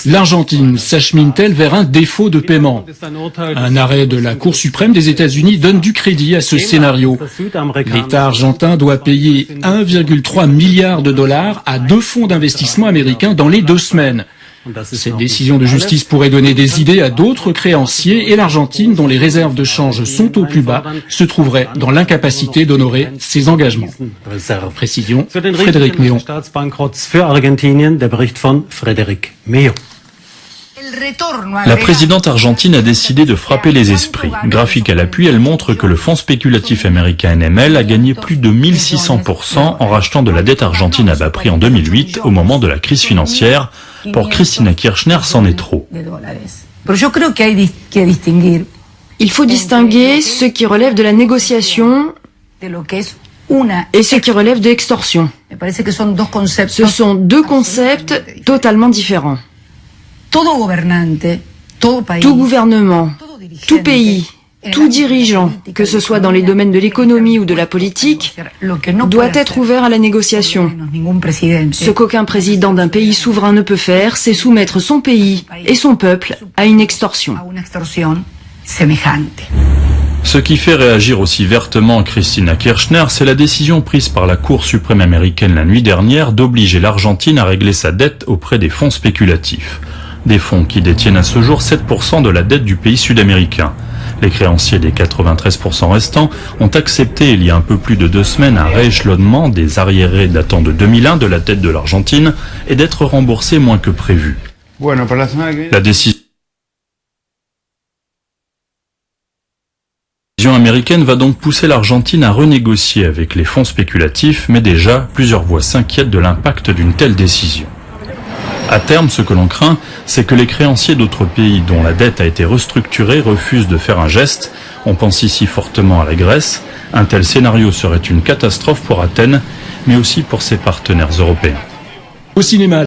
L'Argentine s'achemine-t-elle vers un défaut de paiement? Un arrêt de la Cour suprême des États-Unis donne du crédit à ce scénario. L'État argentin doit payer 1,3 milliard de dollars à 2 fonds d'investissement américains dans les 2 semaines. Cette décision de justice pourrait donner des idées à d'autres créanciers et l'Argentine, dont les réserves de change sont au plus bas, se trouverait dans l'incapacité d'honorer ses engagements. Précision, Frédéric Méon. La présidente argentine a décidé de frapper les esprits. Graphique à l'appui, elle montre que le fonds spéculatif américain NML a gagné plus de 1600% en rachetant de la dette argentine à bas prix en 2008 au moment de la crise financière. Pour Cristina Kirchner, c'en est trop. Il faut distinguer ce qui relève de la négociation et ce qui relève de l'extorsion. Ce sont 2 concepts totalement différents. Tout gouvernement, tout pays, tout dirigeant, que ce soit dans les domaines de l'économie ou de la politique, doit être ouvert à la négociation. Ce qu'aucun président d'un pays souverain ne peut faire, c'est soumettre son pays et son peuple à une extorsion. Ce qui fait réagir aussi vertement Cristina Kirchner, c'est la décision prise par la Cour suprême américaine la nuit dernière d'obliger l'Argentine à régler sa dette auprès des fonds spéculatifs. Des fonds qui détiennent à ce jour 7% de la dette du pays sud-américain. Les créanciers des 93% restants ont accepté il y a un peu plus de 2 semaines un rééchelonnement des arriérés datant de 2001 de la dette de l'Argentine et d'être remboursés moins que prévu. La décision américaine va donc pousser l'Argentine à renégocier avec les fonds spéculatifs, mais déjà, plusieurs voix s'inquiètent de l'impact d'une telle décision. À terme, ce que l'on craint, c'est que les créanciers d'autres pays dont la dette a été restructurée refusent de faire un geste. On pense ici fortement à la Grèce. Un tel scénario serait une catastrophe pour Athènes, mais aussi pour ses partenaires européens. Au cinéma.